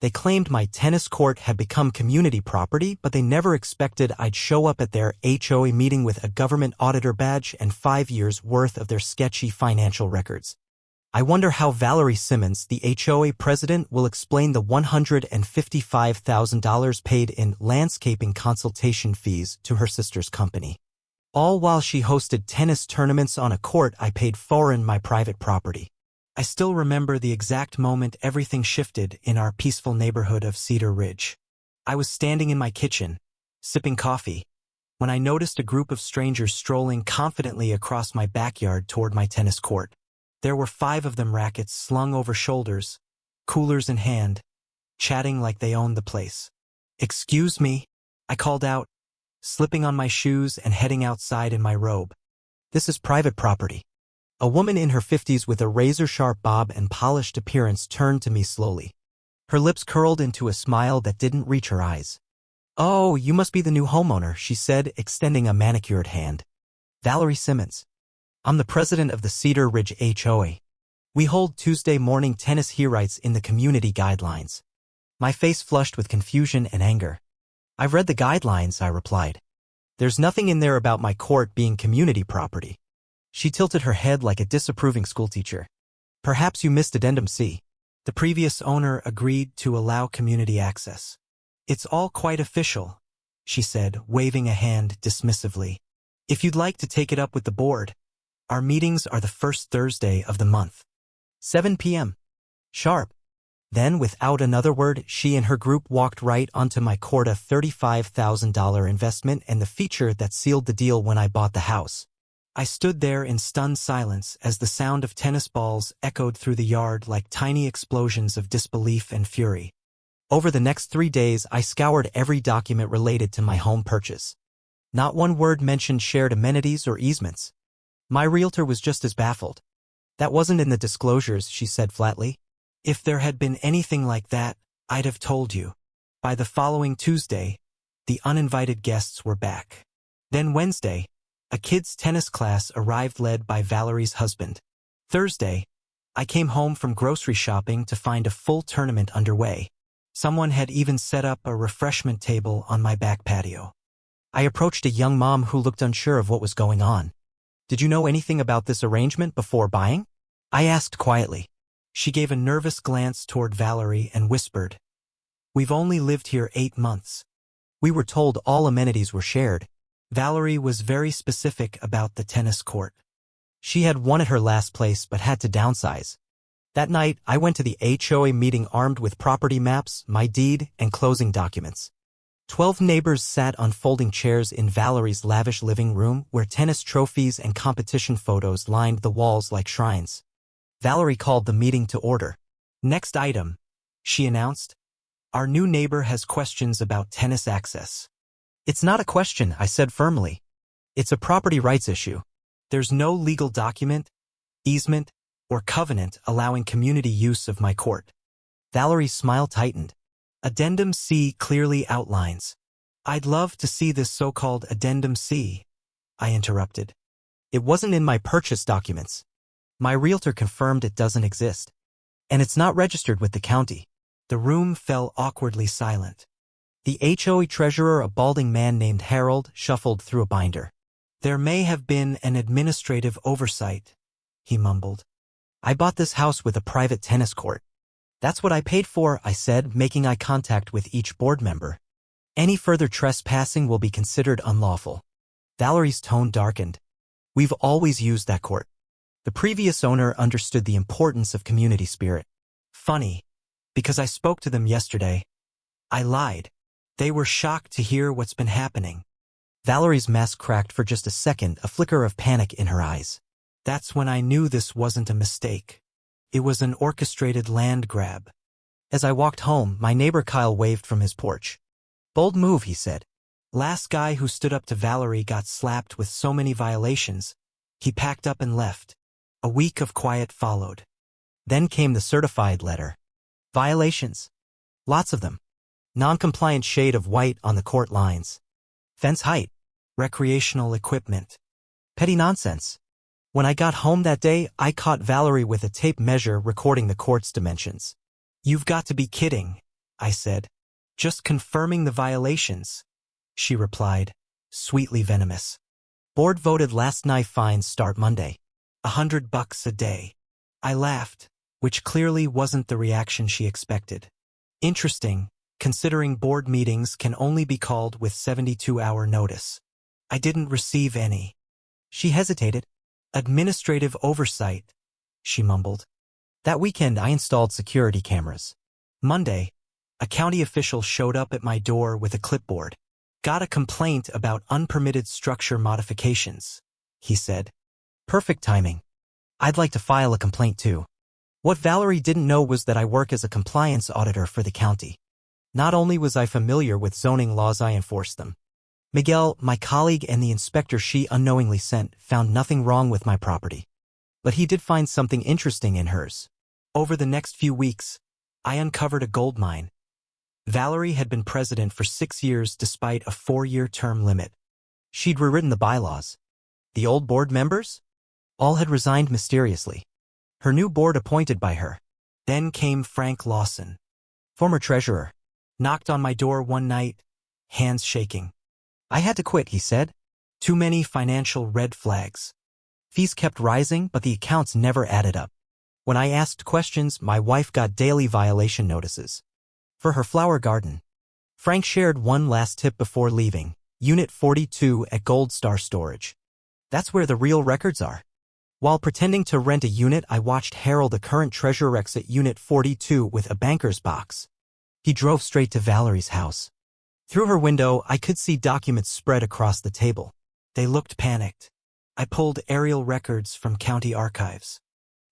They claimed my tennis court had become community property, but they never expected I'd show up at their HOA meeting with a government auditor badge and 5 years' worth of their sketchy financial records. I wonder how Valerie Simmons, the HOA president, will explain the $155,000 paid in landscaping consultation fees to her sister's company. All while she hosted tennis tournaments on a court I paid for in my private property. I still remember the exact moment everything shifted in our peaceful neighborhood of Cedar Ridge. I was standing in my kitchen, sipping coffee, when I noticed a group of strangers strolling confidently across my backyard toward my tennis court. There were 5 of them, rackets slung over shoulders, coolers in hand, chatting like they owned the place. "Excuse me," I called out, slipping on my shoes and heading outside in my robe. "This is private property." A woman in her 50s with a razor-sharp bob and polished appearance turned to me slowly. Her lips curled into a smile that didn't reach her eyes. "Oh, you must be the new homeowner," she said, extending a manicured hand. "Valerie Simmons. I'm the president of the Cedar Ridge HOA. We hold Tuesday morning tennis hearites in the community guidelines." My face flushed with confusion and anger. "I've read the guidelines," I replied. "There's nothing in there about my court being community property." She tilted her head like a disapproving schoolteacher. "Perhaps you missed Addendum C. The previous owner agreed to allow community access. It's all quite official," she said, waving a hand dismissively. "If you'd like to take it up with the board, our meetings are the first Thursday of the month. 7 p.m. sharp." Then, without another word, she and her group walked right onto my court, a $35,000 investment and the feature that sealed the deal when I bought the house. I stood there in stunned silence as the sound of tennis balls echoed through the yard like tiny explosions of disbelief and fury. Over the next 3 days, I scoured every document related to my home purchase. Not one word mentioned shared amenities or easements. My realtor was just as baffled. "That wasn't in the disclosures," she said flatly. "If there had been anything like that, I'd have told you." By the following Tuesday, the uninvited guests were back. Then Wednesday, a kids' tennis class arrived led by Valerie's husband. Thursday, I came home from grocery shopping to find a full tournament underway. Someone had even set up a refreshment table on my back patio. I approached a young mom who looked unsure of what was going on. "Did you know anything about this arrangement before buying?" I asked quietly. She gave a nervous glance toward Valerie and whispered, "We've only lived here 8 months. We were told all amenities were shared." Valerie was very specific about the tennis court. She had won at her last place but had to downsize. That night, I went to the HOA meeting armed with property maps, my deed, and closing documents. 12 neighbors sat on folding chairs in Valerie's lavish living room where tennis trophies and competition photos lined the walls like shrines. Valerie called the meeting to order. "Next item," she announced. "Our new neighbor has questions about tennis access." "It's not a question," I said firmly. "It's a property rights issue. There's no legal document, easement, or covenant allowing community use of my court." Valerie's smile tightened. "Addendum C clearly outlines." "I'd love to see this so-called Addendum C," I interrupted. "It wasn't in my purchase documents. My realtor confirmed it doesn't exist. And it's not registered with the county." The room fell awkwardly silent. The HOA treasurer, a balding man named Harold, shuffled through a binder. "There may have been an administrative oversight," he mumbled. "I bought this house with a private tennis court. That's what I paid for," I said, making eye contact with each board member. "Any further trespassing will be considered unlawful." Valerie's tone darkened. "We've always used that court. The previous owner understood the importance of community spirit." Funny, because I spoke to them yesterday. I lied. They were shocked to hear what's been happening. Valerie's mask cracked for just a second, a flicker of panic in her eyes. That's when I knew this wasn't a mistake. It was an orchestrated land grab. As I walked home, my neighbor Kyle waved from his porch. "Bold move," he said. "Last guy who stood up to Valerie got slapped with so many violations. He packed up and left." A week of quiet followed. Then came the certified letter. Violations. Lots of them. Non-compliant shade of white on the court lines. Fence height. Recreational equipment. Petty nonsense. When I got home that day, I caught Valerie with a tape measure recording the court's dimensions. "You've got to be kidding," I said. Just confirming the violations, she replied, sweetly venomous. Board voted last night fines start Monday. $100 a day. I laughed, which clearly wasn't the reaction she expected. Interesting, considering board meetings can only be called with 72-hour notice. I didn't receive any. She hesitated. Administrative oversight, she mumbled. That weekend I installed security cameras. Monday, a county official showed up at my door with a clipboard. Got a complaint about unpermitted structure modifications, he said. Perfect timing. I'd like to file a complaint too. What Valerie didn't know was that I work as a compliance auditor for the county. Not only was I familiar with zoning laws, I enforced them. Miguel, my colleague and the inspector she unknowingly sent, found nothing wrong with my property. But he did find something interesting in hers. Over the next few weeks, I uncovered a gold mine. Valerie had been president for 6 years despite a 4-year term limit. She'd rewritten the bylaws. The old board members? All had resigned mysteriously. Her new board appointed by her. Then came Frank Lawson, former treasurer, knocked on my door one night, hands shaking. I had to quit, he said. Too many financial red flags. Fees kept rising, but the accounts never added up. When I asked questions, my wife got daily violation notices. For her flower garden. Frank shared one last tip before leaving. Unit 42 at Gold Star Storage. That's where the real records are. While pretending to rent a unit, I watched Harold, the current treasurer, exit Unit 42 with a banker's box. He drove straight to Valerie's house. Through her window, I could see documents spread across the table. They looked panicked. I pulled aerial records from county archives.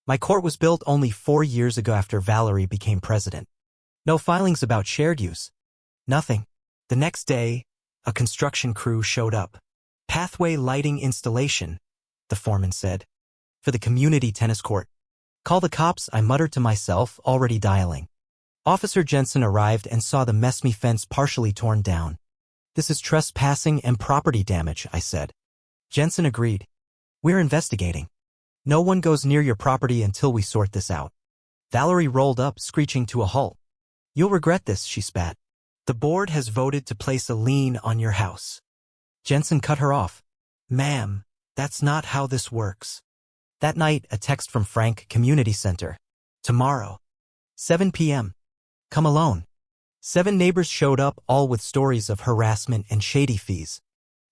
My court was built only 4 years ago after Valerie became president. No filings about shared use. Nothing. The next day, a construction crew showed up. Pathway lighting installation, the foreman said. For the community tennis court. Call the cops, I muttered to myself, already dialing. Officer Jensen arrived and saw the messy fence partially torn down. This is trespassing and property damage, I said. Jensen agreed. We're investigating. No one goes near your property until we sort this out. Valerie rolled up, screeching to a halt. You'll regret this, she spat. The board has voted to place a lien on your house. Jensen cut her off. Ma'am, that's not how this works. That night, a text from Frank, Community Center. Tomorrow. 7 p.m. Come alone. 7 neighbors showed up, all with stories of harassment and shady fees.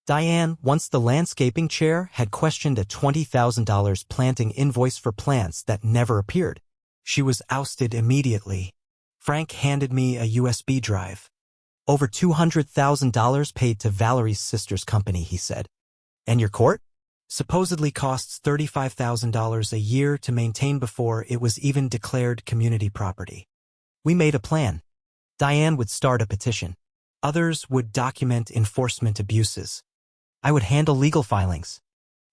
Diane, once the landscaping chair, had questioned a $20,000 planting invoice for plants that never appeared. She was ousted immediately. Frank handed me a USB drive. Over $200,000 paid to Valerie's sister's company, he said. And your court? Supposedly costs $35,000 a year to maintain before it was even declared community property. We made a plan. Diane would start a petition. Others would document enforcement abuses. I would handle legal filings.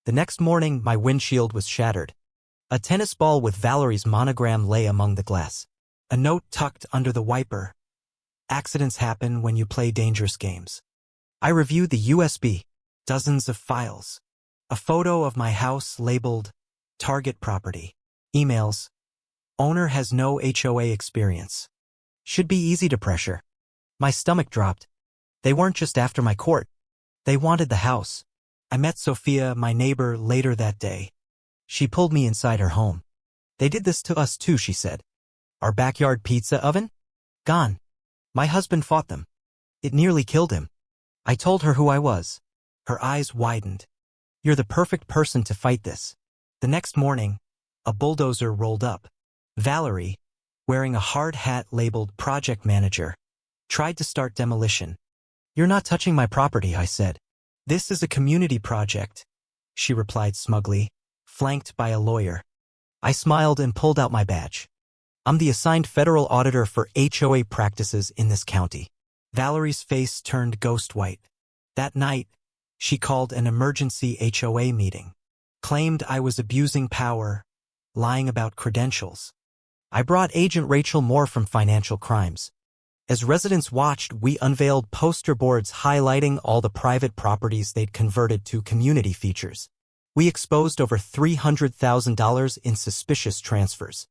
The next morning, my windshield was shattered. A tennis ball with Valerie's monogram lay among the glass. A note tucked under the wiper. Accidents happen when you play dangerous games. I reviewed the USB. Dozens of files. A photo of my house labeled Target Property. Emails. Owner has no HOA experience. Should be easy to pressure. My stomach dropped. They weren't just after my court. They wanted the house. I met Sophia, my neighbor, later that day. She pulled me inside her home. They did this to us too, she said. Our backyard pizza oven? Gone. My husband fought them. It nearly killed him. I told her who I was. Her eyes widened. You're the perfect person to fight this. The next morning, a bulldozer rolled up. Valerie, wearing a hard hat labeled Project Manager, tried to start demolition. You're not touching my property, I said. This is a community project, she replied smugly, flanked by a lawyer. I smiled and pulled out my badge. I'm the assigned federal auditor for HOA practices in this county. Valerie's face turned ghost white. That night, she called an emergency HOA meeting, claimed I was abusing power, lying about credentials. I brought Agent Rachel Moore from Financial Crimes. As residents watched, we unveiled poster boards highlighting all the private properties they'd converted to community features. We exposed over $300,000 in suspicious transfers.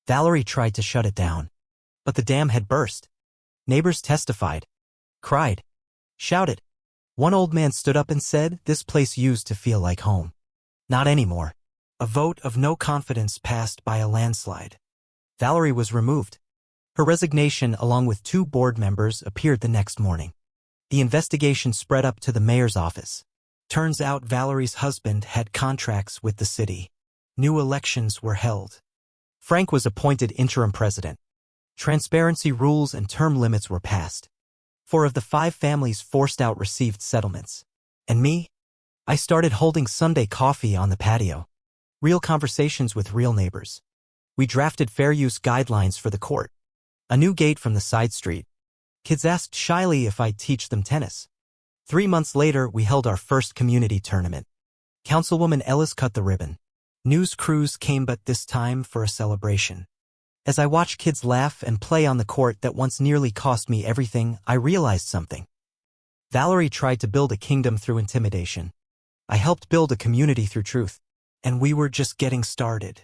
Valerie tried to shut it down, but the dam had burst. Neighbors testified, cried, shouted. One old man stood up and said this place used to feel like home. Not anymore. A vote of no confidence passed by a landslide. Valerie was removed. Her resignation, along with 2 board members, appeared the next morning. The investigation spread up to the mayor's office. Turns out Valerie's husband had contracts with the city. New elections were held. Frank was appointed interim president. Transparency rules and term limits were passed. 4 of the 5 families forced out received settlements. And me? I started holding Sunday coffee on the patio. Real conversations with real neighbors. We drafted fair use guidelines for the court. A new gate from the side street. Kids asked shyly if I'd teach them tennis. 3 months later, we held our first community tournament. Councilwoman Ellis cut the ribbon. News crews came, but this time for a celebration. As I watched kids laugh and play on the court that once nearly cost me everything, I realized something. Valerie tried to build a kingdom through intimidation. I helped build a community through truth. And we were just getting started.